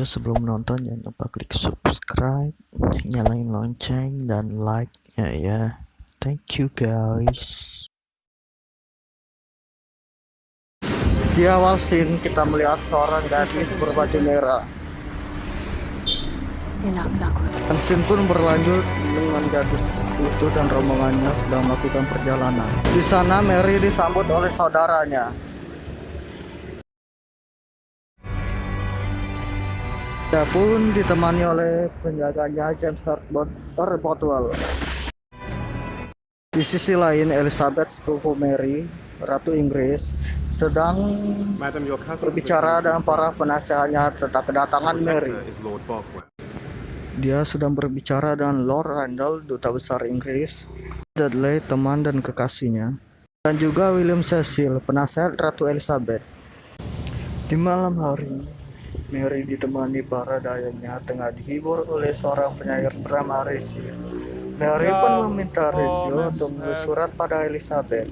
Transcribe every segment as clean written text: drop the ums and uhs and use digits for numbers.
sebelum menonton jangan lupa klik subscribe, nyalain lonceng dan like ya. Thank you guys. Di awal scene kita melihat seorang gadis berbaju merah. Dan scene pun berlanjut dengan gadis itu dan rombongannya sedang melakukan perjalanan. Di sana Mary disambut oleh saudaranya. Dia pun ditemani oleh penjaganya James Botwell. Di sisi lain Elizabeth sepupu Mary, Ratu Inggris, sedang berbicara dengan para penasehatnya tentang kedatangan Mary. Dia sedang berbicara dengan Lord Randall, Duta Besar Inggris, Dudley, teman dan kekasihnya, dan juga William Cecil, penasehat Ratu Elizabeth. Di malam hari, Mary ditemani para dayanya tengah dihibur oleh seorang penyair bernama Rizzio. Mary pun meminta Rizzio untuk menulis surat pada Elizabeth.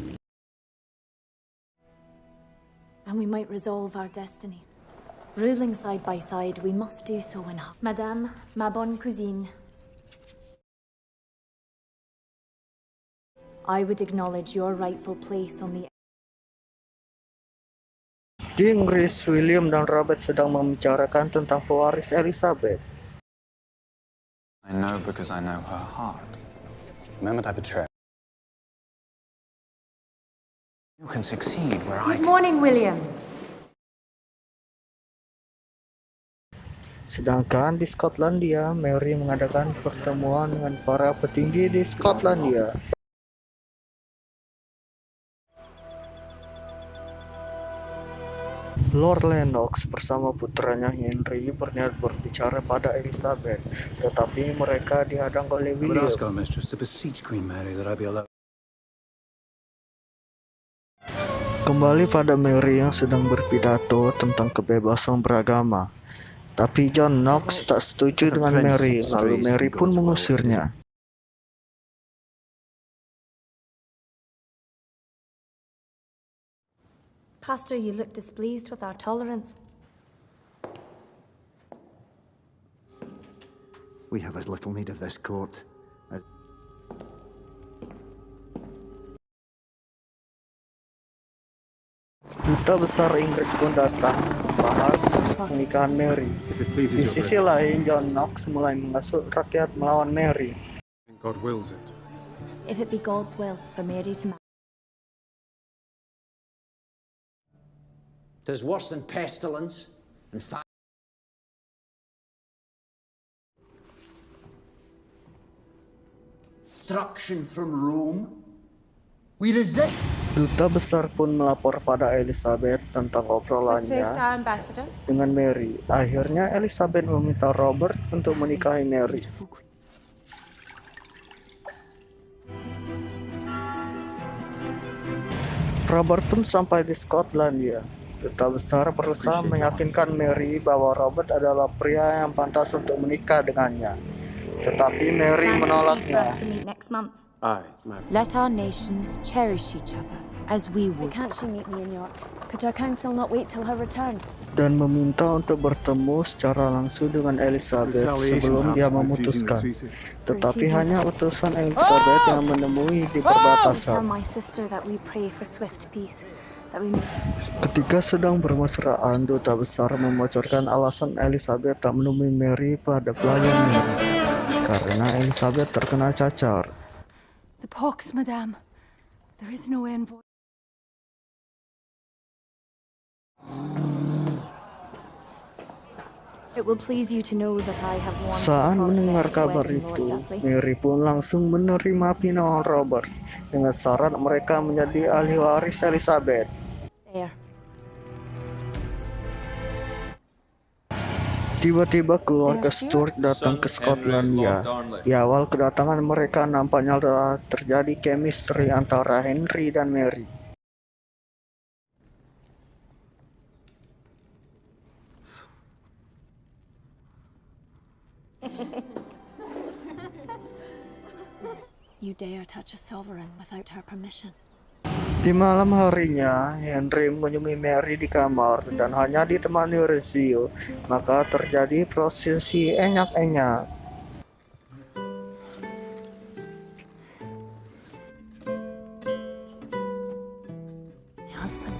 And we might resolve our destiny. Ruling side by side, we must do so in harmony. Madame, ma bonne cousine, I would acknowledge your rightful place on the... Di Inggris, William dan Robert sedang membicarakan tentang pewaris Elizabeth. I know because I know her heart. The moment I betray, you can succeed where I... Good morning, William. Sedangkan di Skotlandia, Mary mengadakan pertemuan dengan para petinggi di Skotlandia. Lord Lennox bersama putranya Henry berniat berbicara pada Elizabeth, tetapi mereka dihadang oleh William. Kembali pada Mary yang sedang berpidato tentang kebebasan beragama. Tapi John Knox tak setuju dengan Mary, lalu Mary pun mengusirnya. Pastor, you look displeased with our tolerance. We have as little need of this court as... Duta Besar Inggris pun datang bahas pernikahan Mary. Di sisi lain, John Knox mulai menghasut rakyat melawan Mary. God wills it. If it be God's will for Mary to marry... It is worse than pestilence and fire. Destruction from Rome. We resist. Duta Besar pun melapor pada Elizabeth tentang obrolannya dengan Mary. Akhirnya Elizabeth meminta Robert untuk menikahi Mary. Robert pun sampai di Skotlandia. Duta Besar berusaha meyakinkan Mary bahwa Robert adalah pria yang pantas untuk menikah dengannya. Tetapi Mary menolaknya. Let our nations cherish each other as we would. Can't she meet me in York? Could our council not wait till her return? Dan meminta untuk bertemu secara langsung dengan Elizabeth sebelum dia memutuskan. Tetapi hanya utusan Elizabeth yang menemui di perbatasan. Ketika sedang bermesraan, Duta Besar membocorkan alasan Elizabeth tak menemui Mary pada pelayan Mary karena Elizabeth terkena cacar. The pox, madame. There is no envoy. It will please you to know that I have wanted Saat mendengar kabar itu, Mary pun langsung menerima pinangan Robert dengan syarat mereka menjadi ahli waris Elizabeth. Tiba-tiba keluarga Stuart datang ke Skotlandia. Di awal kedatangan mereka nampaknya telah terjadi chemistry antara Henry dan Mary. You dare touch a sovereign without her permission? Di malam harinya, Henry mengunjungi Mary di kamar dan hanya ditemani Rezio. Maka terjadi prosesi enyak-enyak. My husband.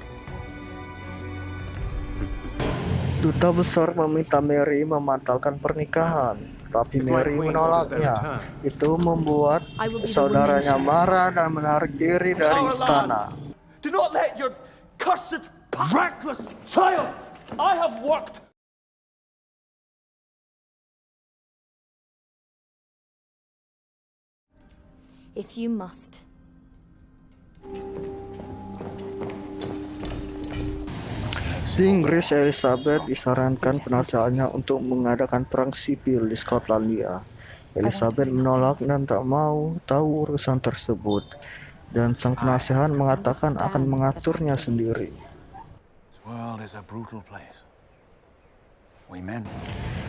Duta besar meminta Mary membatalkan pernikahan, tapi Mary menolaknya. Itu membuat saudaranya marah dan menarik diri dari istana. Do not let your cursed, reckless child! I have worked. If you must. Di Inggris, Elizabeth disarankan penasehatnya untuk mengadakan perang sipil di Skotlandia. Elizabeth menolak dan tak mau tahu urusan tersebut, dan sang penasehat mengatakan akan mengaturnya sendiri. This world is a brutal place. We men.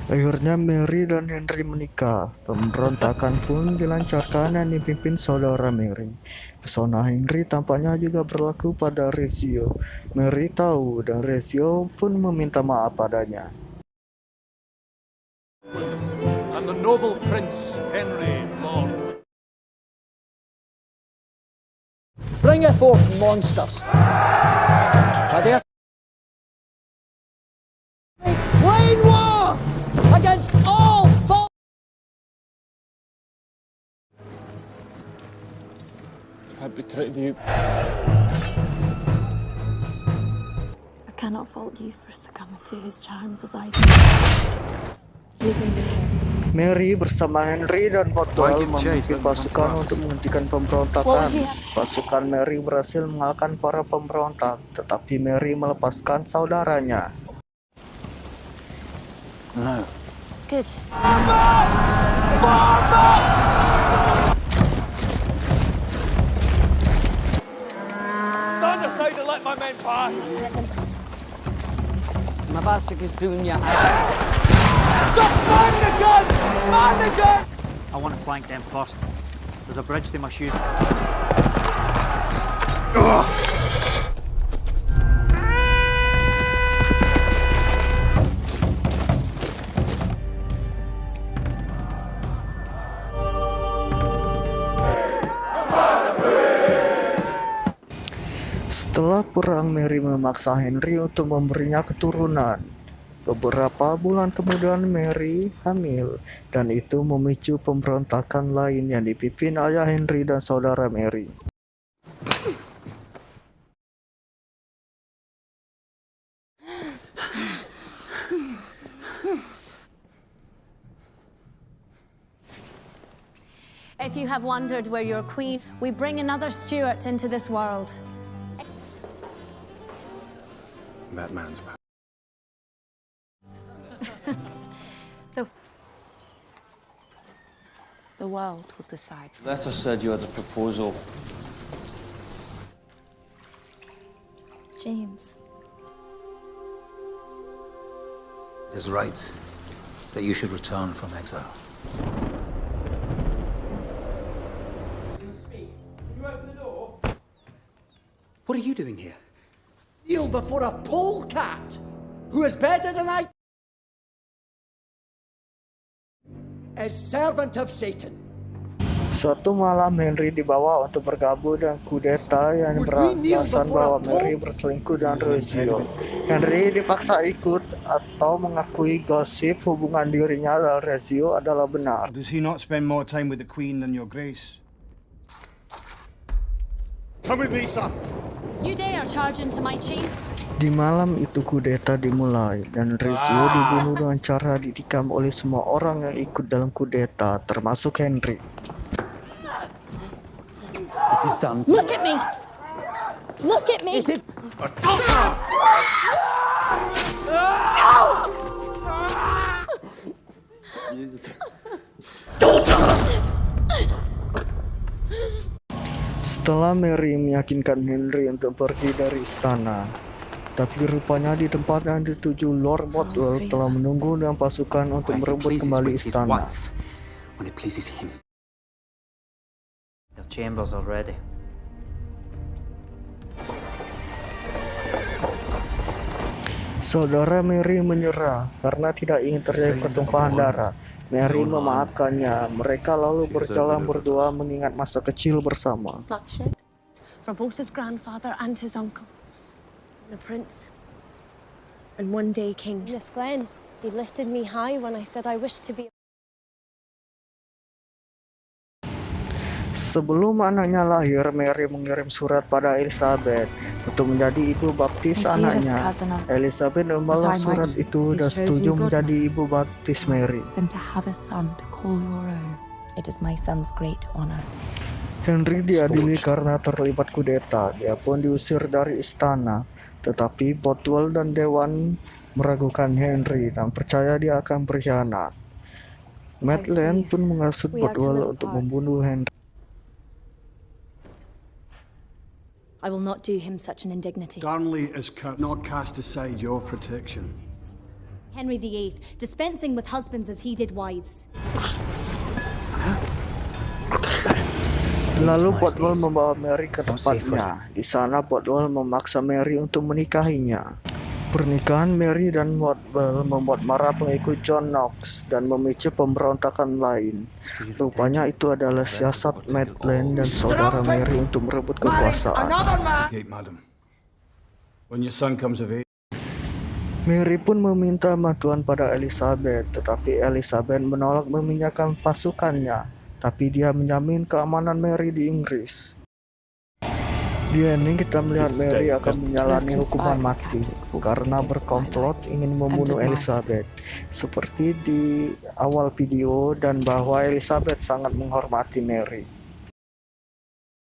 Akhirnya Mary dan Henry menikah. Pemberontakan pun dilancarkan dan dipimpin saudara Mary. Pesona Henry tampaknya juga berlaku pada Rezio. Mary tahu dan Rezio pun meminta maaf padanya. And the noble Prince Henry, Lord. Bring forth monsters. Ready? Plain war against all thought. I betrayed you. I cannot fault you for succumbing to his charms as I did. Losing the hair. Mary bersama Henry dan Bothwell memimpin pasukan untuk menghentikan pemberontakan. Pasukan Mary berhasil mengalahkan para pemberontak, tetapi Mary melepaskan saudaranya. No. Good. Stand aside and let my men pass. Mavasik is doing ya. Man the gun! Man the gun! I want to flank them first. There's a bridge they must use. Setelah perang, Mary memaksa Henry untuk memberinya keturunan. Beberapa bulan kemudian Mary hamil, dan itu memicu pemberontakan lain yang dipimpin ayah Henry dan saudara Mary. If you have wondered where your queen, we bring another Stuart into this world. That man's power. The world will decide. Letter said you had a proposal. James. It is right that you should return from exile. What are you doing here? Kneel before a polecat who is better than I. As servant of Satan. Suatu malam Henry dibawa untuk bergabung dengan kudeta yang beralasan bahwa Mary berselingkuh dengan Rezio. Henry dipaksa ikut atau mengakui gosip hubungan dirinya dan Rezio adalah benar. Does he not spend more time with the Queen than your grace? Come with me, son. You dare charge into my chief? Di malam itu kudeta dimulai dan Rezio dibunuh dengan cara ditikam oleh semua orang yang ikut dalam kudeta, termasuk Henry. It is done. Look at me! Look at me! Setelah Mary meyakinkan Henry untuk pergi dari istana, tapi rupanya di tempat yang dituju Lord Bothwell telah menunggu dengan pasukan untuk merebut kembali istana. When it pleases him. Your chambers are ready. Saudara Mary menyerah karena tidak ingin terjadi pertumpahan darah. Mary memaafkannya. Mereka lalu berjalan berdua mengingat masa kecil bersama. For both his grandfather and his uncle. The prince. And one day King Miss Glen. He lifted me high when I said I wished to be. Sebelum anaknya lahir, Mary mengirim surat pada Elizabeth untuk menjadi ibu baptis anaknya. Elizabeth membalas surat itu dan setuju menjadi ibu baptis Mary. It is my son's great honor. Henry diadili karena terlibat kudeta. Dia pun diusir dari istana. Tetapi Bothwell dan Dewan meragukan Henry dan percaya dia akan berkhianat. Maitland pun menghasut Bothwell untuk membunuh Henry. I will not do him such an indignity. Darnley is not cast aside your protection. Henry VIII, dispensing with husbands as he did wives. Lalu Bothwell membawa Mary ke tempatnya. Di sana Bothwell memaksa Mary untuk menikahinya. Pernikahan Mary dan Bothwell membuat marah pengikut John Knox dan memicu pemberontakan lain. Rupanya itu adalah siasat Maitland dan saudara Mary untuk merebut kekuasaan. Mary pun meminta bantuan pada Elizabeth, tetapi Elizabeth menolak memindahkan pasukannya. Tapi dia menjamin keamanan Mary di Inggris. Di ending kita melihat Mary akan menjalani hukuman mati karena berkomplot ingin membunuh Elizabeth, seperti di awal video, dan bahwa Elizabeth sangat menghormati Mary.